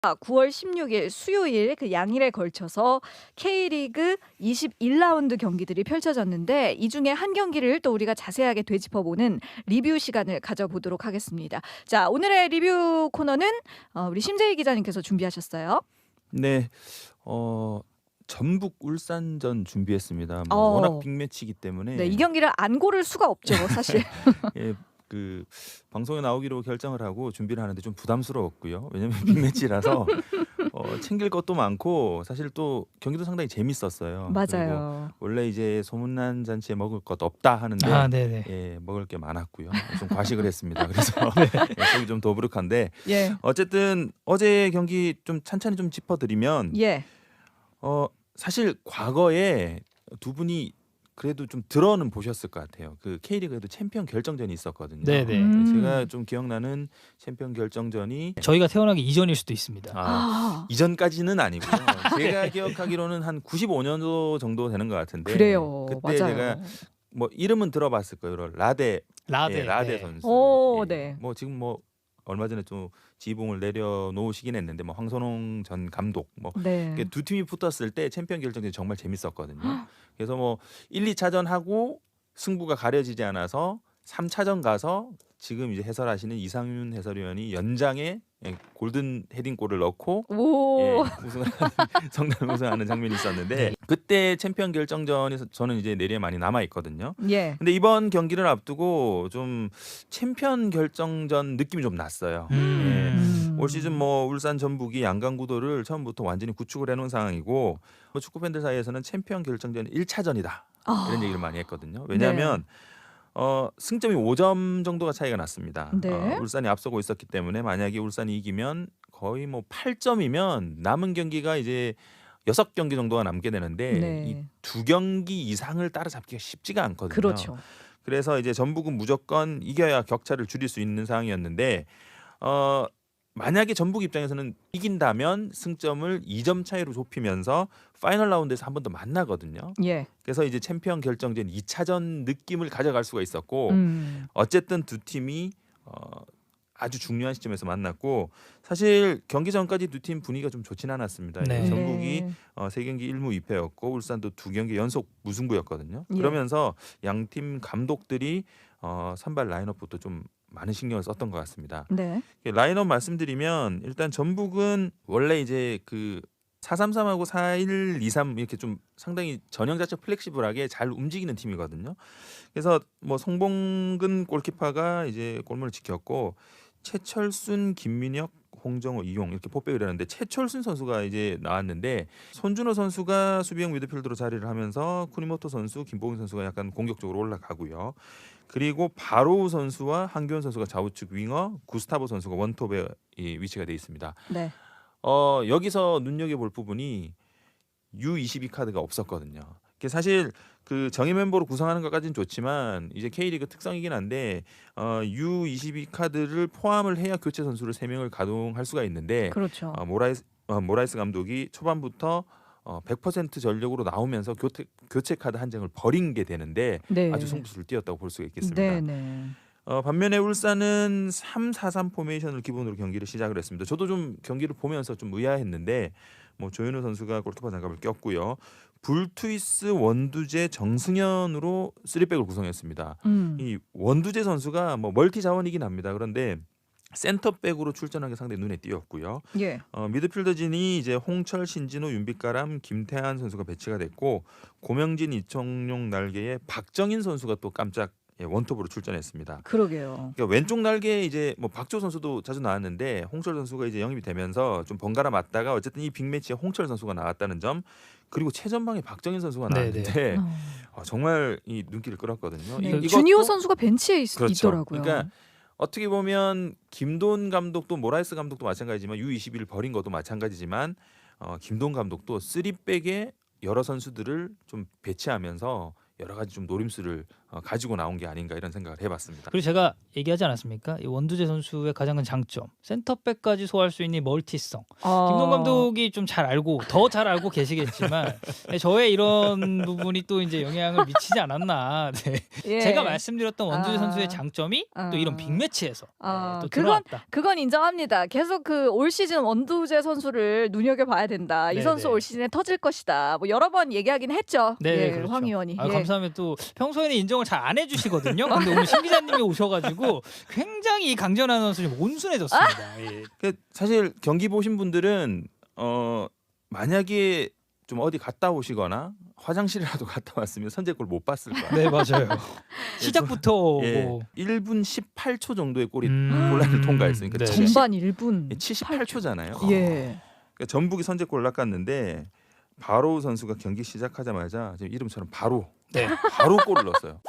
9월 16일 수요일 그 양일에 걸쳐서 K리그 21라운드 경기들이 펼쳐졌는데 이 중에 한 경기를 또 우리가 자세하게 되짚어보는 리뷰 시간을 가져보도록 하겠습니다. 자, 오늘의 리뷰 코너는 우리 심재희 기자님께서 준비하셨어요. 네, 전북 울산전 준비했습니다. 뭐 워낙 빅매치이기 때문에 네, 이 경기를 안 고를 수가 없죠, 사실. 예, 그 방송에 나오기로 결정을 하고 준비를 하는데 좀 부담스러웠고요. 왜냐면 빅매치라서 챙길 것도 많고 사실 또 경기도 상당히 재밌었어요. 그리고 맞아요. 원래 이제 소문난 잔치에 먹을 것 없다 하는데 네네. 예, 먹을 게 많았고요. 좀 과식을 했습니다. 그래서 네. 예, 속이 좀 더부룩한데 예, 어쨌든 어제 경기 좀 찬찬히 좀 짚어드리면 예. 사실 과거에 두 분이 그래도 좀 들어는 보셨을 것 같아요. 그 K리그에도 챔피언 결정전이 있었거든요. 네네. 제가 좀 기억나는 챔피언 결정전이 저희가 태어나기 이전일 수도 있습니다. 이전까지는 아니고요. 제가 네. 기억하기로는 한 95년도 정도 되는 것 같은데 그래요. 그때 맞아요. 제가 뭐 이름은 들어봤을 거예요. 라데 라데. 선수. 오, 예. 네. 뭐 지금 뭐 얼마 전에 좀 지붕을 내려놓으시긴 했는데 뭐 황선홍 전 감독 뭐 네. 이렇게 두 팀이 붙었을 때 챔피언 결정전이 정말 재밌었거든요. 그래서 뭐 1, 2차전 하고 승부가 가려지지 않아서 3차전 가서 지금 이제 해설하시는 이상윤 해설위원이 연장에 골든 헤딩골을 넣고 오. 성남 우승하는 장면이 있었는데 그때 챔피언 결정전에서 저는 이제 내리에 많이 남아 있거든요. 예. 근데 이번 경기를 앞두고 좀 챔피언 결정전 느낌이 좀 났어요. 올 시즌 뭐 울산 전북이 양강 구도를 처음부터 완전히 구축을 해놓은 상황이고 뭐 축구 팬들 사이에서는 챔피언 결정전 1차전이다 이런 얘기를 많이 했거든요. 왜냐하면 승점이 5점 정도가 차이가 났습니다. 네. 울산이 앞서고 있었기 때문에 만약에 울산이 이기면 거의 뭐 8점이면 남은 경기가 이제 6경기 정도가 남게 되는데 네. 이 2경기 이상을 따라잡기가 쉽지가 않거든요. 그렇죠. 그래서 이제 전북은 무조건 이겨야 격차를 줄일 수 있는 상황이었는데 만약에 전북 입장에서는 이긴다면 승점을 2점 차이로 좁히면서 파이널 라운드에서 한 번 더 만나거든요. 예. 그래서 이제 챔피언 결정전 2차전 느낌을 가져갈 수가 있었고 어쨌든 두 팀이 아주 중요한 시점에서 만났고 사실 경기 전까지 두 팀 분위기가 좀 좋진 않았습니다. 네. 전북이 3경기 1무 2패였고 울산도 2경기 연속 무승부였거든요. 예. 그러면서 양 팀 감독들이 선발 라인업부터 좀 많은 신경을 썼던 것 같습니다. 네. 라인업 말씀드리면 일단 전북은 원래 이제 그 4-3-3하고 4-1-2-3 이렇게 좀 상당히 전형 자체 플렉시블하게 잘 움직이는 팀이거든요. 그래서 뭐 송봉근 골키퍼가 이제 골문을 지켰고 최철순, 김민혁, 홍정호, 이용 이렇게 포백을 했는데 최철순 선수가 이제 나왔는데 손준호 선수가 수비형 미드필더로 자리를 하면서 쿠니모토 선수, 김보경 선수가 약간 공격적으로 올라가고요. 그리고 바로우 선수와 한교원 선수가 좌우측 윙어, 구스타보 선수가 원톱에 위치가 돼 있습니다. 네. 여기서 눈여겨볼 부분이 U22 카드가 없었거든요. 사실 그 정예 멤버로 구성하는 것까지는 좋지만 이제 K리그 특성이긴 한데 U22 카드를 포함을 해야 교체 선수를 3명을 가동할 수가 있는데 그렇죠. 모라이스 감독이 초반부터 100% 전력으로 나오면서 교체 카드 한 장을 버린 게 되는데 네. 아주 승부수를 띄었다고 볼 수가 있겠습니다. 네, 네. 반면에 울산은 3-4-3 포메이션을 기본으로 경기를 시작을 했습니다. 저도 좀 경기를 보면서 좀 의아했는데 뭐 조현우 선수가 골키퍼 장갑을 꼈고요. 불투이스, 원두재, 정승현으로 3백을 구성했습니다. 이 원두재 선수가 뭐 멀티 자원이긴 합니다. 그런데 센터백으로 출전한 게 상당히 눈에 띄었고요. 예. 미드필더진이 이제 홍철, 신진호, 윤빛가람, 김태한 선수가 배치가 됐고 고명진, 이청용 날개에 박정인 선수가 또 깜짝 원톱으로 출전했습니다. 그러게요. 그러니까 왼쪽 날개에 이제 뭐 박조 선수도 자주 나왔는데 홍철 선수가 이제 영입이 되면서 좀 번갈아 맞다가 어쨌든 이 빅매치에 홍철 선수가 나왔다는 점 그리고 최전방에 박정인 선수가 나왔는데 정말 이 눈길을 끌었거든요. 네. 주니오 선수가 벤치에 그렇죠. 있더라고요. 그러니까 어떻게 보면 김돈 감독도 모라이스 감독도 마찬가지지만 U21을 버린 것도 마찬가지지만 김돈 감독도 3백에 여러 선수들을 좀 배치하면서 여러 가지 좀 노림수를 가지고 나온 게 아닌가 이런 생각을 해봤습니다. 그리고 제가 얘기하지 않았습니까? 이 원두재 선수의 가장 큰 장점, 센터백까지 소화할 수 있는 멀티성. 김동 감독이 좀 잘 알고 더 잘 알고 계시겠지만 저의 이런 부분이 또 이제 영향을 미치지 않았나. 네. 예. 제가 말씀드렸던 원두재 아. 선수의 장점이 또 이런 빅매치에서 아, 또 그건 드러났다. 그건 인정합니다. 계속 그 올 시즌 원두재 선수를 눈여겨 봐야 된다. 이 네네. 선수 올 시즌에 터질 것이다. 뭐 여러 번 얘기하긴 했죠. 네, 예, 그렇죠. 황 의원이. 아, 예. 감사하면 또 평소에는 인정을 잘 안 해주시거든요. 근데 오늘 신 기자님이 오셔가지고 굉장히 이 강전한 선수 좀 온순해졌습니다. 예. 사실 경기 보신 분들은 만약에 좀 어디 갔다 오시거나 화장실이라도 갔다 왔으면 선제골 못 봤을 거예요. 네, 맞아요. 시작부터 예, 뭐 1분 18초 정도의 골이 음. 골라인을 통과했으니까 네. 70, 전반 1분 78초잖아요. 예. 그러니까 전북이 선제골을 낚았는데 바로우 선수가 경기 시작하자마자 지금 이름처럼 바로 네. 골을 넣었어요.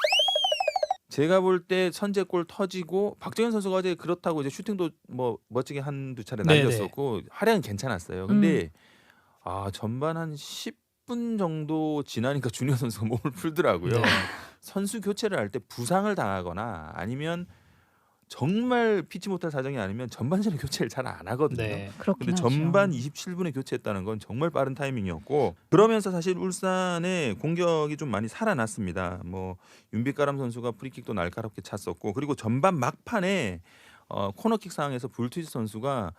제가 볼 때 선제골 터지고 박정현 선수가 어제 그렇다고 이제 슈팅도 뭐 멋지게 한두 차례 네네. 날렸었고 활약은 괜찮았어요. 근데 전반 한 10분 정도 지나니까 준효 선수가 몸을 풀더라고요. 네. 선수 교체를 할 때 부상을 당하거나 아니면 정말 피치 못할 사정이 아니면 전반전에 교체를 잘 안 하거든요. 네. 그렇긴 근데 하죠. 전반 27분에 교체했다는 건 정말 빠른 타이밍이었고 그러면서 사실 울산의 공격이 좀 많이 살아났습니다. 뭐 윤빛가람 선수가 프리킥도 날카롭게 찼었고 그리고 전반 막판에 코너킥 상황에서 불투지 선수가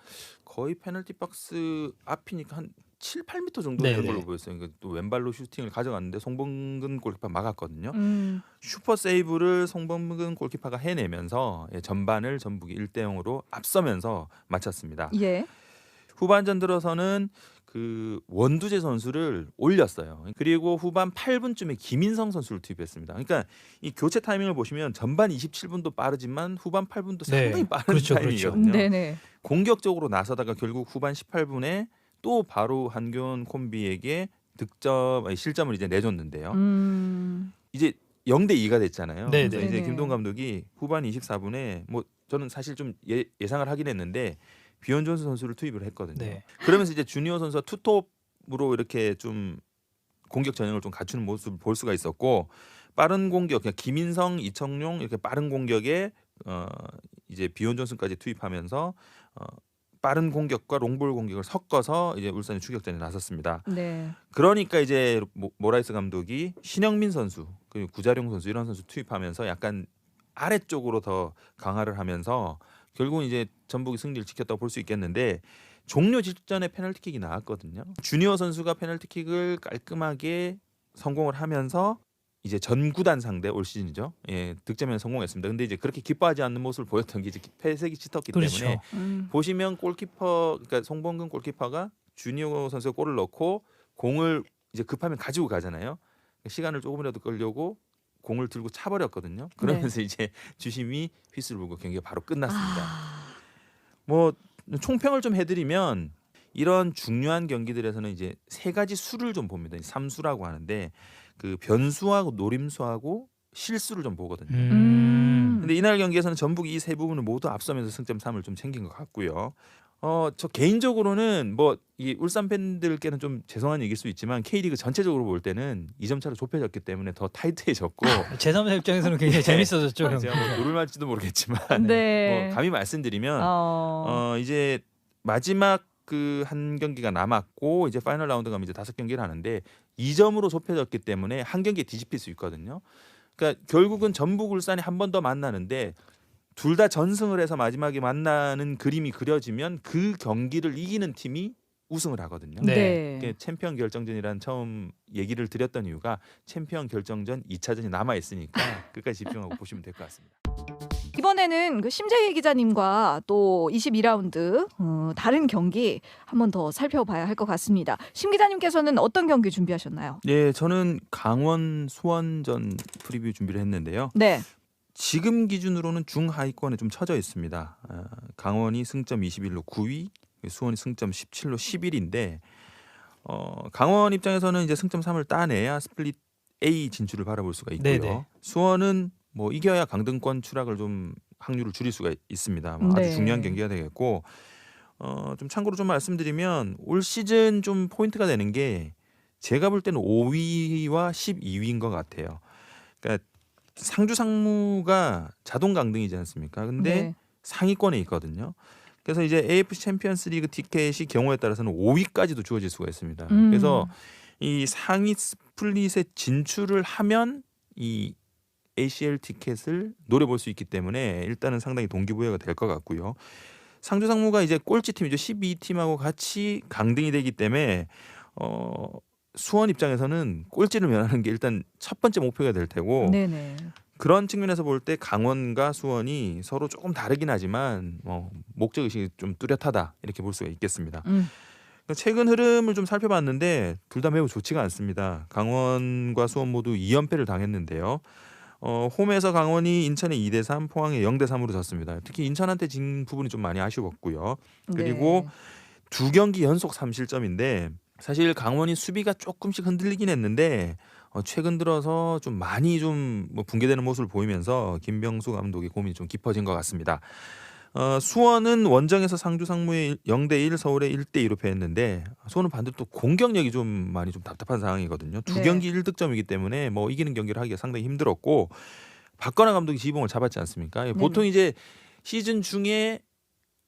거의 페널티 박스 앞이니까 한 7, 8m 정도 되는 네네. 걸로 보였어요. 그러니까 또 왼발로 슈팅을 가져갔는데 송범근 골키퍼 막았거든요. 슈퍼 세이브를 송범근 골키퍼가 해내면서 전반을 전북이 1대0으로 앞서면서 마쳤습니다. 예. 후반전 들어서는 그 원두재 선수를 올렸어요. 그리고 후반 8분쯤에 김인성 선수를 투입했습니다. 그러니까 이 교체 타이밍을 보시면 전반 27분도 빠르지만 후반 8분도 네. 상당히 빠른 그렇죠, 타이밍이거든요. 네네. 공격적으로 나서다가 결국 후반 18분에 또 바로 한교원 콤비에게 실점을 이제 내줬는데요. 이제 0대 2가 됐잖아요. 네네. 그래서 이제 네네. 김동 감독이 후반 24분에 뭐 저는 사실 좀 예상을 하긴 했는데 비온 존스 선수를 투입을 했거든요. 네. 그러면서 이제 주니어 선수가 투톱으로 이렇게 좀 공격 전형을 좀 갖추는 모습을 볼 수가 있었고 빠른 공격, 그러니까 김인성, 이청용 이렇게 빠른 공격에 이제 비온 존슨까지 투입하면서 빠른 공격과 롱볼 공격을 섞어서 이제 울산이 추격전에 나섰습니다. 네. 그러니까 이제 모라이스 감독이 신영민 선수 그리고 구자룡 선수 이런 선수 투입하면서 약간 아래쪽으로 더 강화를 하면서 결국은 이제 전북이 승리를 지켰다고 볼 수 있겠는데 종료 직전에 페널티킥이 나왔거든요. 주니어 선수가 페널티킥을 깔끔하게 성공을 하면서 이제 전 구단 상대 올 시즌이죠. 예, 득점에 성공했습니다. 근데 이제 그렇게 기뻐하지 않는 모습을 보였던 게 이제 패색이 짙었기 그렇죠. 때문에 보시면 골키퍼 그러니까 송범근 골키퍼가 주니어 선수가 골을 넣고 공을 이제 급하면 가지고 가잖아요. 시간을 조금이라도 끌려고 공을 들고 차버렸거든요. 그러면서 이제 주심이 휘슬을 불고 경기가 바로 끝났습니다. 뭐 총평을 좀 해드리면 이런 중요한 경기들에서는 이제 세 가지 수를 좀 봅니다. 삼수라고 하는데 그 변수하고 노림수하고 실수를 좀 보거든요. 근데 이날 경기에서는 전북이 이 세 부분을 모두 앞서면서 승점 3을 좀 챙긴 것 같고요. 저 개인적으로는 뭐 이 울산 팬들께는 좀 죄송한 얘기일 수 있지만 K리그 전체적으로 볼 때는 2점 차로 좁혀졌기 때문에 더 타이트해졌고 제3자 입장에서는 굉장히 재밌어졌죠. 제가 뭐 노를 말지도 모르겠지만 네. 뭐 감히 말씀드리면 이제 마지막 그 한 경기가 남았고 이제 파이널 라운드 가면 이제 5경기를 하는데 2점으로 좁혀졌기 때문에 한 경기에 뒤집힐 수 있거든요. 그러니까 결국은 전북 울산이 한 번 더 만나는데 둘 다 전승을 해서 마지막에 만나는 그림이 그려지면 그 경기를 이기는 팀이 우승을 하거든요. 네. 그게 챔피언 결정전이란 처음 얘기를 드렸던 이유가 챔피언 결정전 2차전이 남아 있으니까 끝까지 집중하고 보시면 될 것 같습니다. 이번에는 그 심재희 기자님과 또 22라운드 다른 경기 한 번 더 살펴봐야 할 것 같습니다. 심 기자님께서는 어떤 경기 준비하셨나요? 네, 저는 강원 수원전 프리뷰 준비를 했는데요. 네. 지금 기준으로는 중하위권에 좀 처져 있습니다. 강원이 승점 21로 9위, 수원이 승점 17로 11인데 강원 입장에서는 이제 승점 3을 따내야 스플릿 A 진출을 바라볼 수가 있고요. 네네. 수원은 뭐 이겨야 강등권 추락을 좀 확률을 줄일 수가 있습니다. 아주 네. 중요한 경기가 되겠고 좀 참고로 좀 말씀드리면 올 시즌 좀 포인트가 되는 게 제가 볼 때는 5위와 12위인 것 같아요. 그러니까 상주 상무가 자동 강등이지 않습니까? 근데 네. 상위권에 있거든요. 그래서 이제 AFC 챔피언스 리그 티켓이 경우에 따라서는 5위까지도 주어질 수가 있습니다. 그래서 이 상위 스플릿에 진출을 하면 이 ACL 티켓을 노려볼 수 있기 때문에 일단은 상당히 동기부여가 될 것 같고요. 상주 상무가 이제 꼴찌 팀이죠. 12팀하고 같이 강등이 되기 때문에 수원 입장에서는 꼴찌를 면하는 게 일단 첫 번째 목표가 될 테고 네네. 그런 측면에서 볼 때 강원과 수원이 서로 조금 다르긴 하지만 목적 의식이 좀 뚜렷하다 이렇게 볼 수가 있겠습니다. 최근 흐름을 좀 살펴봤는데 둘 다 매우 좋지가 않습니다. 강원과 수원 모두 2연패를 당했는데요. 홈에서 강원이 인천에 2대3, 포항에 0대3으로 졌습니다. 특히 인천한테 진 부분이 좀 많이 아쉬웠고요. 그리고 네. 두 경기 연속 3실점인데 사실 강원이 수비가 조금씩 흔들리긴 했는데 최근 들어서 좀 많이 좀 붕괴되는 모습을 보이면서 김병수 감독의 고민이 좀 깊어진 것 같습니다. 수원은 원정에서 상주 상무에 0대1, 서울에 1대2로 패했는데 수원은 반대로 또 공격력이 좀 많이 좀 답답한 상황이거든요. 두 네. 경기 1득점이기 때문에 뭐 이기는 경기를 하기가 상당히 힘들었고 박건하 감독이 지휘봉을 잡았지 않습니까? 네네. 보통 이제 시즌 중에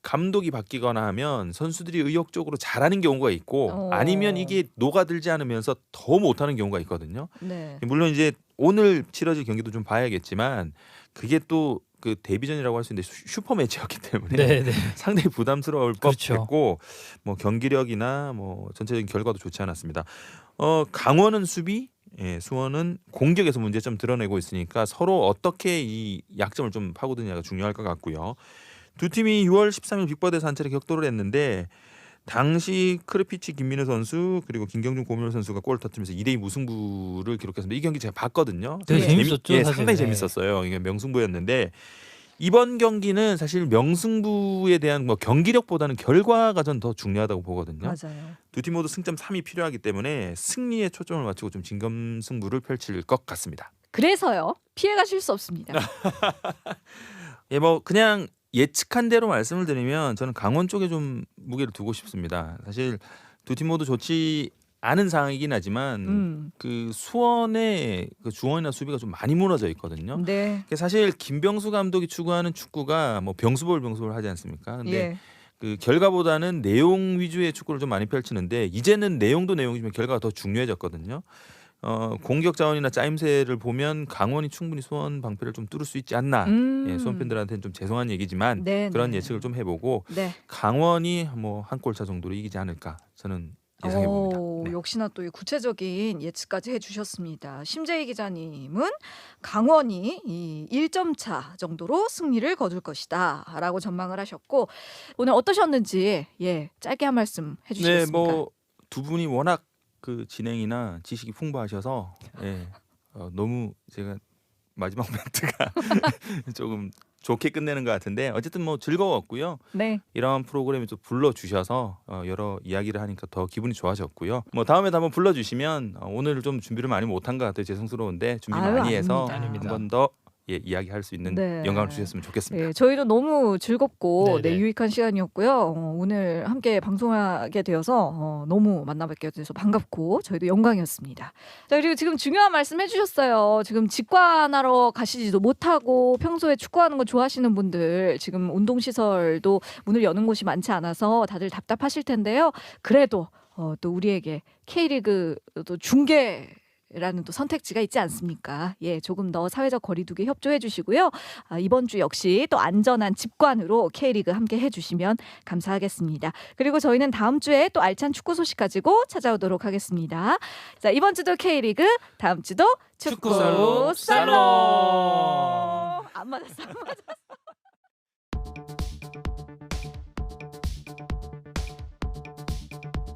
감독이 바뀌거나 하면 선수들이 의욕적으로 잘하는 경우가 있고 아니면 이게 녹아들지 않으면서 더 못하는 경우가 있거든요. 네. 물론 이제 오늘 치러질 경기도 좀 봐야겠지만 그게 또 그 데뷔전이라고 할 수 있는데 슈퍼 매치였기 때문에 네네. 상당히 부담스러울 그렇죠. 법했고 뭐 경기력이나 뭐 전체적인 결과도 좋지 않았습니다. 강원은 수비, 수원은 공격에서 문제점 드러내고 있으니까 서로 어떻게 이 약점을 좀 파고드냐가 중요할 것 같고요. 두 팀이 6월 13일 빅버드에서 한 차례 격돌을 했는데 당시 크르피치 김민우 선수 그리고 김경준 고민호 선수가 골을 터뜨리면서 2대2 무승부를 기록했습니다. 이 경기 제가 봤거든요. 되게 재밌었죠, 사실. 상당히 네. 재밌었어요. 이게 명승부였는데 이번 경기는 사실 명승부에 대한 뭐 경기력보다는 결과가 전 더 중요하다고 보거든요. 맞아요. 두 팀 모두 승점 3이 필요하기 때문에 승리에 초점을 맞추고 좀 진검승부를 펼칠 것 같습니다. 그래서요. 피해가실 수 없습니다. 예, 뭐 그냥 예측한 대로 말씀을 드리면 저는 강원 쪽에 좀 무게를 두고 싶습니다. 사실 두 팀 모두 좋지 않은 상황이긴 하지만 그 수원의 그 중원이나 수비가 좀 많이 무너져 있거든요. 네. 사실 김병수 감독이 추구하는 축구가 뭐 병수볼 하지 않습니까? 근데 예. 그 결과보다는 내용 위주의 축구를 좀 많이 펼치는데 이제는 내용도 내용이지만 결과가 더 중요해졌거든요. 공격 자원이나 짜임새를 보면 강원이 충분히 수원 방패를 좀 뚫을 수 있지 않나. 예, 수원 팬들한테는 좀 죄송한 얘기지만 네, 그런 네. 예측을 좀 해보고 네. 강원이 뭐 한 골차 정도로 이기지 않을까 저는 예상해 봅니다. 네. 역시나 또 이 구체적인 예측까지 해주셨습니다. 심재희 기자님은 강원이 이 1점 차 정도로 승리를 거둘 것이다라고 전망을 하셨고 오늘 어떠셨는지 짧게 한 말씀 네, 해주시겠습니까? 뭐 두 분이 워낙 그 진행이나 지식이 풍부하셔서 너무 제가 마지막 멘트가 조금 좋게 끝내는 것 같은데 어쨌든 뭐 즐거웠고요. 네. 이런 프로그램에 또 불러주셔서 여러 이야기를 하니까 더 기분이 좋아졌고요. 뭐 다음에도 한번 불러주시면 오늘 좀 준비를 많이 못한 것 같아요. 죄송스러운데 준비 아유, 많이 해서 아닙니다. 한 번 더 이야기할 수 있는 네. 영광을 주셨으면 좋겠습니다. 네, 저희도 너무 즐겁고 네네. 유익한 시간이었고요. 오늘 함께 방송하게 되어서 너무 만나뵙게 돼서 반갑고 저희도 영광이었습니다. 자, 그리고 지금 중요한 말씀 해주셨어요. 지금 직관하러 가시지도 못하고 평소에 축구하는 거 좋아하시는 분들 지금 운동시설도 문을 여는 곳이 많지 않아서 다들 답답하실 텐데요. 그래도 또 우리에게 K리그 또 중계라는 또 선택지가 있지 않습니까? 조금 더 사회적 거리두기 협조해 주시고요. 이번 주 역시 또 안전한 집관으로 K리그 함께 해주시면 감사하겠습니다. 그리고 저희는 다음 주에 또 알찬 축구 소식 가지고 찾아오도록 하겠습니다. 자, 이번 주도 K리그, 다음 주도 축구 살롱. 안 맞았어.